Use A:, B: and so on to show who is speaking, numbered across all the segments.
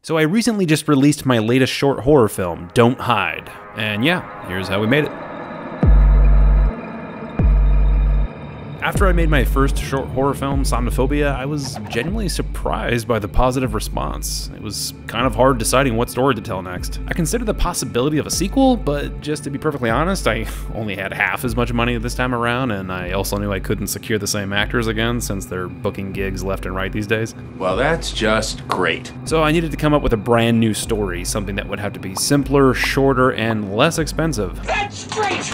A: So I recently just released my latest short horror film, Don't Hide. And yeah, here's how we made it. After I made my first short horror film, Somniphobia, I was genuinely surprised by the positive response. It was kind of hard deciding what story to tell next. I considered the possibility of a sequel, but just to be perfectly honest, I only had half as much money this time around, and I also knew I couldn't secure the same actors again since they're booking gigs left and right these days.
B: Well, that's just great.
A: So I needed to come up with a brand new story, something that would have to be simpler, shorter, and less expensive.
C: That's great!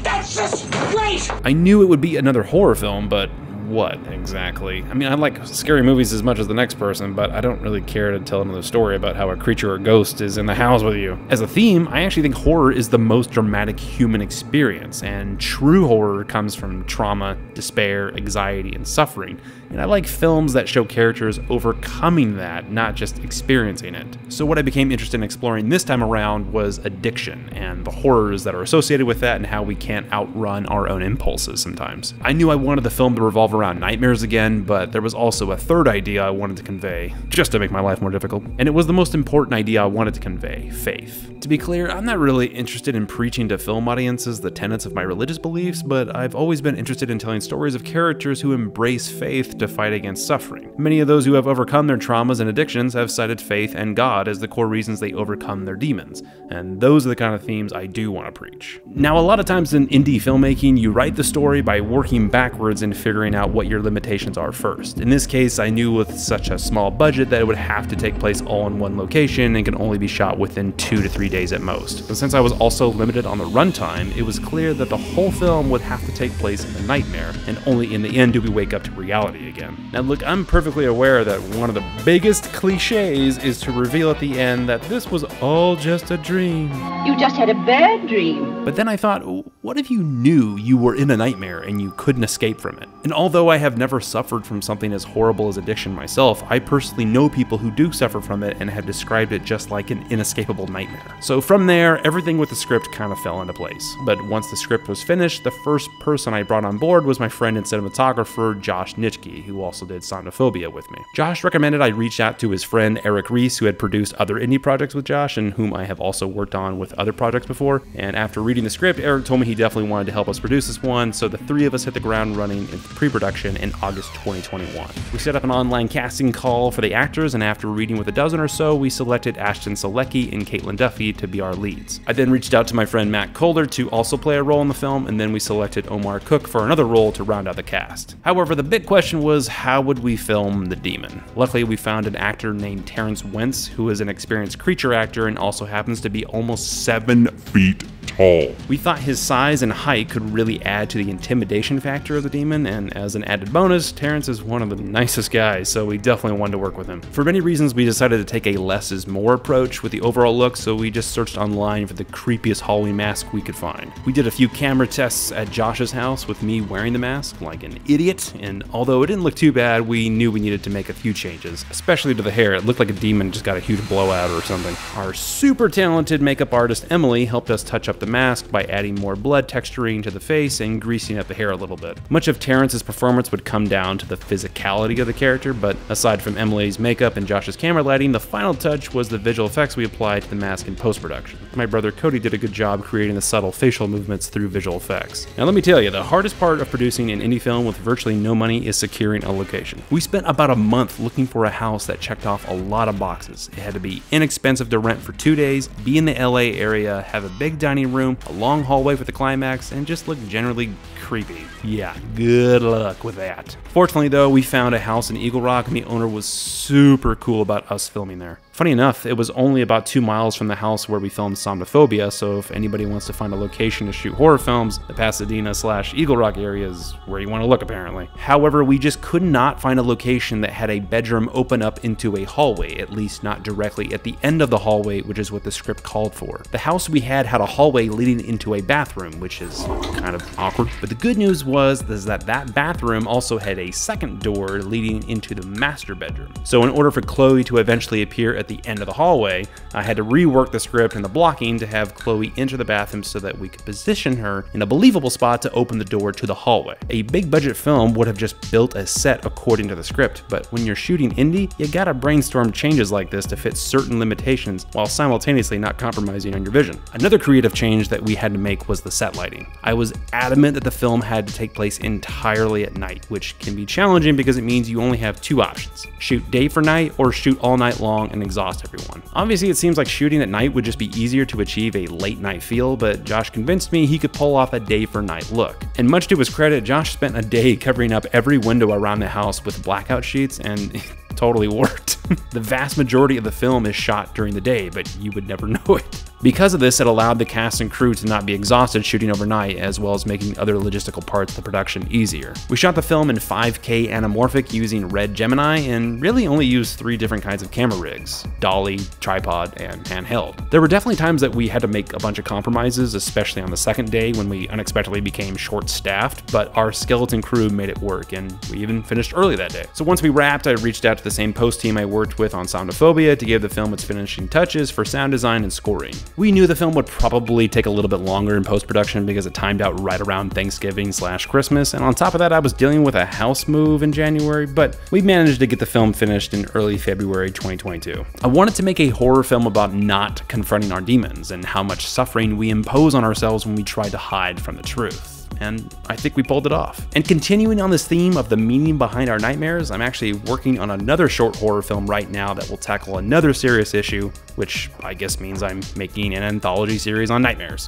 C: That's just great!
A: I knew it would be another horror film, but what exactly? I mean, I like scary movies as much as the next person, but I don't really care to tell another story about how a creature or ghost is in the house with you. As a theme, I actually think horror is the most dramatic human experience, and true horror comes from trauma, despair, anxiety, and suffering. And I like films that show characters overcoming that, not just experiencing it. So what I became interested in exploring this time around was addiction, and the horrors that are associated with that, and how we can't outrun our own impulses sometimes. I knew I wanted the film to revolve around nightmares again, but there was also a third idea I wanted to convey, just to make my life more difficult. And it was the most important idea I wanted to convey: faith. To be clear, I'm not really interested in preaching to film audiences the tenets of my religious beliefs, but I've always been interested in telling stories of characters who embrace faith to fight against suffering. Many of those who have overcome their traumas and addictions have cited faith and God as the core reasons they overcome their demons, and those are the kind of themes I do want to preach. Now, a lot of times in indie filmmaking, you write the story by working backwards and figuring out what your limitations are first. In this case, I knew with such a small budget that it would have to take place all in one location and can only be shot within 2 to 3 days at most. And since I was also limited on the runtime, it was clear that the whole film would have to take place in a nightmare, and only in the end do we wake up to reality again. Now look, I'm perfectly aware that one of the biggest cliches is to reveal at the end that this was all just a dream.
D: You just had a bad dream.
A: But then I thought, what if you knew you were in a nightmare and you couldn't escape from it? And although I have never suffered from something as horrible as addiction myself, I personally know people who do suffer from it and have described it just like an inescapable nightmare. So from there, everything with the script kind of fell into place. But once the script was finished, the first person I brought on board was my friend and cinematographer, Josh Nitschke, who also did Somniphobia with me. Josh recommended I reach out to his friend Eric Reese, who had produced other indie projects with Josh and whom I have also worked on with other projects before. And after reading the script, Eric told me he definitely wanted to help us produce this one, so the three of us hit the ground running in pre-production in August 2021. We set up an online casting call for the actors, and after reading with a dozen or so, we selected Ashton Selecki and Caitlin Duffy to be our leads. I then reached out to my friend Matt Calder to also play a role in the film, and then we selected Omar Cook for another role to round out the cast. However, the big question was, how would we film the demon? Luckily, we found an actor named Terrence Wentz, who is an experienced creature actor and also happens to be almost 7 feet tall. We thought his size and height could really add to the intimidation factor of the demon, and as an added bonus, Terrence is one of the nicest guys, so we definitely wanted to work with him. For many reasons, we decided to take a less is more approach with the overall look, so we just searched online for the creepiest Halloween mask we could find. We did a few camera tests at Josh's house with me wearing the mask like an idiot, and although it didn't look too bad, we knew we needed to make a few changes, especially to the hair. It looked like a demon just got a huge blowout or something. Our super talented makeup artist Emily helped us touch up the mask by adding more blood texturing to the face and greasing up the hair a little bit. Much of Terrence's performance would come down to the physicality of the character, but aside from Emily's makeup and Josh's camera lighting, the final touch was the visual effects we applied to the mask in post-production. My brother Cody did a good job creating the subtle facial movements through visual effects. Now let me tell you, the hardest part of producing an indie film with virtually no money is securing a location. We spent about a month looking for a house that checked off a lot of boxes. It had to be inexpensive to rent for 2 days, be in the LA area, have a big dining room, a long hallway for the climax, and just look generally creepy. Yeah, good luck with that. Fortunately though, we found a house in Eagle Rock and the owner was super cool about us filming there. Funny enough, it was only about 2 miles from the house where we filmed Somniphobia, so if anybody wants to find a location to shoot horror films, the Pasadena/Eagle Rock area is where you want to look apparently. However, we just could not find a location that had a bedroom open up into a hallway, at least not directly at the end of the hallway, which is what the script called for. The house we had a hallway leading into a bathroom, which is kind of awkward. But the good news was that bathroom also had a second door leading into the master bedroom. So in order for Chloe to eventually appear at the end of the hallway, I had to rework the script and the blocking to have Chloe enter the bathroom so that we could position her in a believable spot to open the door to the hallway. A big budget film would have just built a set according to the script, but when you're shooting indie, you gotta brainstorm changes like this to fit certain limitations while simultaneously not compromising on your vision. Another creative change that we had to make was the set lighting. I was adamant that the film had to take place entirely at night, which can be challenging because it means you only have two options: shoot day for night or shoot all night long and exhaust everyone. Obviously, it seems like shooting at night would just be easier to achieve a late night feel, but Josh convinced me he could pull off a day for night look. And much to his credit, Josh spent a day covering up every window around the house with blackout sheets, and it totally worked. The vast majority of the film is shot during the day, but you would never know it. Because of this, it allowed the cast and crew to not be exhausted shooting overnight, as well as making other logistical parts of the production easier. We shot the film in 5K anamorphic using Red Gemini and really only used 3 different kinds of camera rigs: dolly, tripod, and handheld. There were definitely times that we had to make a bunch of compromises, especially on the second day when we unexpectedly became short-staffed, but our skeleton crew made it work, and we even finished early that day. So once we wrapped, I reached out to the same post team I worked with on Somniphobia to give the film its finishing touches for sound design and scoring. We knew the film would probably take a little bit longer in post-production because it timed out right around Thanksgiving/Christmas, and on top of that I was dealing with a house move in January, but we managed to get the film finished in early February 2022. I wanted to make a horror film about not confronting our demons and how much suffering we impose on ourselves when we try to hide from the truth. And I think we pulled it off. And continuing on this theme of the meaning behind our nightmares, I'm actually working on another short horror film right now that will tackle another serious issue, which I guess means I'm making an anthology series on nightmares.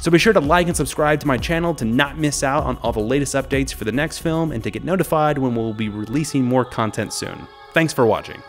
A: So be sure to like and subscribe to my channel to not miss out on all the latest updates for the next film and to get notified when we'll be releasing more content soon. Thanks for watching.